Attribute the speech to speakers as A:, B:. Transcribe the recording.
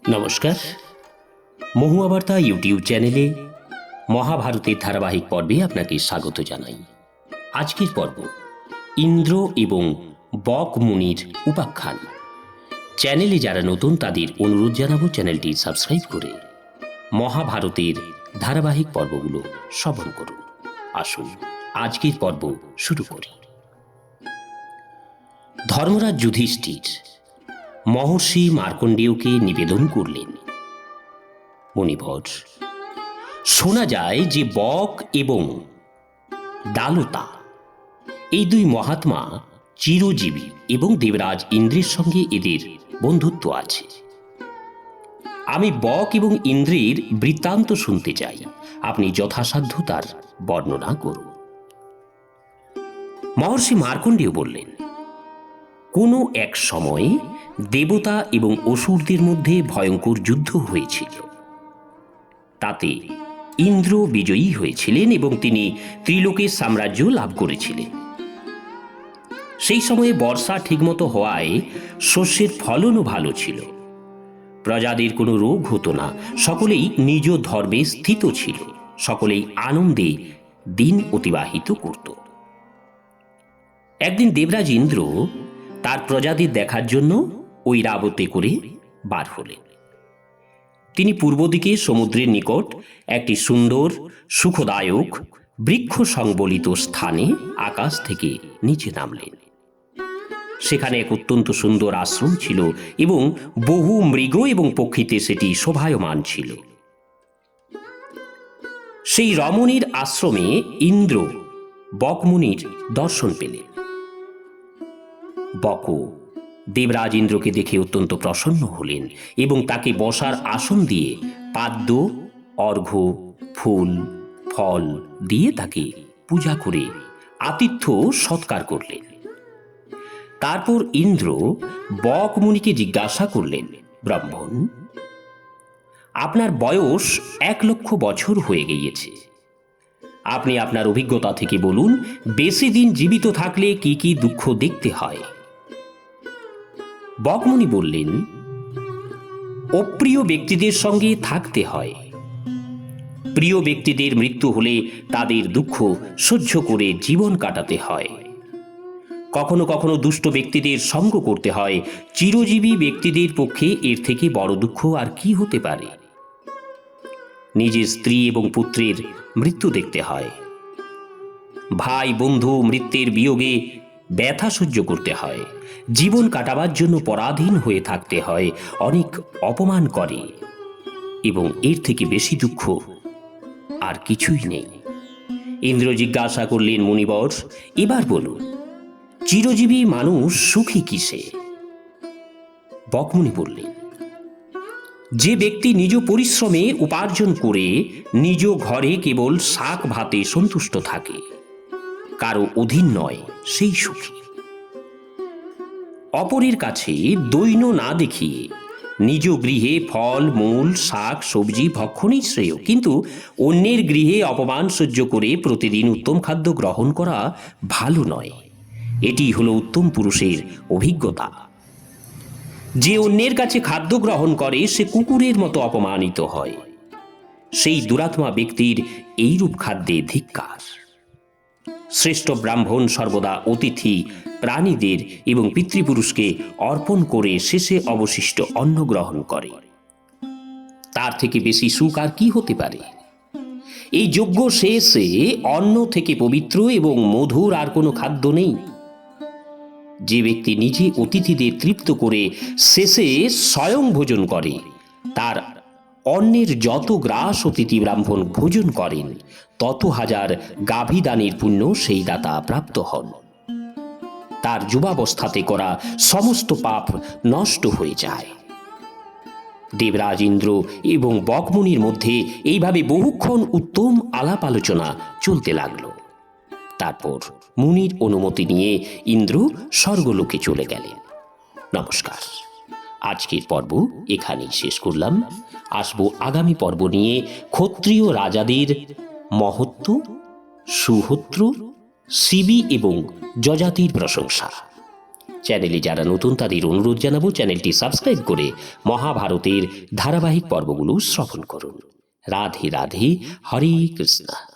A: নমস্কার। মহুয়া বার্তা ইউটিউব চ্যানেলে মহাভারতের ধারাবাহিক পর্বে আপনাকে স্বাগত জানাই। আজকের পর্ব ইন্দ্র এবং বক মুনির উপাখ্যান। চ্যানেলে যারা নতুন তাদের অনুরোধ জানাবো চ্যানেলটি সাবস্ক্রাইব করে মহাভারতের ধারাবাহিক পর্বগুলো শ্রবণ করুন। আসুন আজকের পর্ব শুরু করি। ধর্মরাজ যুধিষ্ঠির মহর্ষি মার্কণ্ডেয়কে নিবেদন করলেন, মুনিবর, শোনা যায় যে বক এবং দালতা এই দুই মহাত্মা চিরজীবী এবং দেবরাজ ইন্দ্রের সঙ্গে এদের বন্ধুত্ব আছে। আমি বক এবং ইন্দ্রের বৃত্তান্ত শুনতে চাই, আপনি যথাসাধ্য তার বর্ণনা করুন। মহর্ষি মার্কণ্ডেয় বললেন, কোনো এক সময়ে দেবতা এবং অসুরদের মধ্যে ভয়ঙ্কর যুদ্ধ হয়েছিল। তাতে ইন্দ্র বিজয়ী হয়েছিলেন এবং তিনি ত্রিলোকের সাম্রাজ্য লাভ করেছিলেন। সেই সময়ে বর্ষা ঠিকমতো হওয়ায় শস্যের ফলনও ভালো ছিল। প্রজাদের কোনো রোগ হতো না, সকলেই নিজ ধর্মে স্থিত ছিল, সকলেই আনন্দে দিন অতিবাহিত করত। একদিন দেবরাজ ইন্দ্র তার প্রজাদের দেখার জন্য ঐরাবতে করে বার হলেন। তিনি পূর্ব দিকে সমুদ্রের নিকট একটি সুন্দর সুখদায়ক বৃক্ষ সংবলিত স্থানে আকাশ থেকে নিচে নামলেন। সেখানে এক অত্যন্ত সুন্দর আশ্রম ছিল এবং বহু মৃগ এবং পক্ষীতে সেটি শোভায়মান ছিল। সেই রমণীর আশ্রমে ইন্দ্র বকমুনির দর্শন পেলেন। বক দেবরাজ ইন্দ্রকে দেখে অত্যন্ত প্রসন্ন হলেন এবং তাকে বসার আসন দিয়ে পাদ্য, অর্ঘ্য, ফুল, ফল দিয়ে তাকে পূজা করে আতিথ্য সৎকার করলেন। তারপর ইন্দ্র বক মুনিকে জিজ্ঞাসা করলেন, ব্রাহ্মণ, আপনার বয়স 1,00,000 বছর হয়ে গিয়েছে। আপনি আপনার অভিজ্ঞতা থেকে বলুন, বেশি দিন জীবিত থাকলে কি কি দুঃখ দেখতে হয়? বকমুনি বললেন, অপ্রিয় ব্যক্তিদের সঙ্গে থাকতে হয়। প্রিয় ব্যক্তিদের মৃত্যু হলে তাদের দুঃখ সহ্য করে জীবন কাটাতে হয়। কখনো কখনো দুষ্ট ব্যক্তিদের সঙ্গ করতে হয়। চিরজীবী ব্যক্তিদের পক্ষে এর থেকে বড় দুঃখ আর কি হতে পারে? নিজের স্ত্রী এবং পুত্রের মৃত্যু দেখতে হয়। ভাই বন্ধু মৃত্যুর বিয়োগে ব্যথা সহ্য করতে হয়। জীবন কাটাবার জন্য পরাধীন হয়ে থাকতে হয়, অনেক অপমান করে, এবং এর থেকে বেশি দুঃখ আর কিছুই নেই। ইন্দ্র জিজ্ঞাসা করলেন, মুনিবর, এবার বলুন, চিরজীবী মানুষ সুখী কিসে? বকমুনি বললেন, যে ব্যক্তি নিজ পরিশ্রমে উপার্জন করে নিজ ঘরে কেবল শাক ভাতে সন্তুষ্ট থাকে, কারো অধীন নয়, সেই সুখী। অপরের কাছে দৈন্য না দেখিয়ে নিজ গৃহে ফল মূল শাক সবজি ভক্ষণই শ্রেয়, কিন্তু অন্যের গৃহে অপমান সহ্য করে প্রতিদিন উত্তম খাদ্য গ্রহণ করা ভালো নয়। এটি হলো উত্তম পুরুষের অভিজ্ঞতা। যে অন্যের কাছে খাদ্য গ্রহণ করে সে কুকুরের মতো অপমানিত হয়। সেই দুরাত্মা ব্যক্তির এইরূপ খাদ্যে ধিক্কার। শ্রেষ্ঠ ব্রাহ্মণ সর্বদা অতিথি প্রাণীদের এবং পিতৃপুরুষকে অর্পণ করে শেষে অবশিষ্ট অন্ন গ্রহণ করে। তার থেকে বেশি সুখ আর কি হতে পারে? এই যজ্ঞ শেষে অন্ন থেকে পবিত্র এবং মধুর আর কোনো খাদ্য নেই। যে ব্যক্তি নিজে অতিথিদের তৃপ্ত করে শেষে স্বয়ং ভোজন করে, তার অন্নের যত গ্রাস অতিথি ব্রাহ্মণ ভোজন করেন তত হাজার গাভীদানের পুণ্য সেই দাতা প্রাপ্ত হন। তার যুবাবস্থাতে করা সমস্ত পাপ নষ্ট হয়ে যায়। দেবরাজ ইন্দ্র এবং বকমুনির মধ্যে এইভাবে বহুক্ষণ উত্তম আলাপ আলোচনা চলতে লাগল। তারপর মুনির অনুমতি নিয়ে ইন্দ্র স্বর্গলোকে চলে গেলেন। নমস্কার। আজকের পর্ব এখানেই শেষ করলাম। আসবো আগামী পর্ব নিয়ে ক্ষত্রিয় রাজাদের মহত্ব, সুহোত্র, শিবি এবং যজাতির প্রশংসা। চ্যানেলে যারা নতুন তাদের অনুরোধ জানাবো চ্যানেলটি সাবস্ক্রাইব করে মহাভারতের ধারাবাহিক পর্বগুলো শ্রবণ করুন। রাধে রাধে, হরে কৃষ্ণা।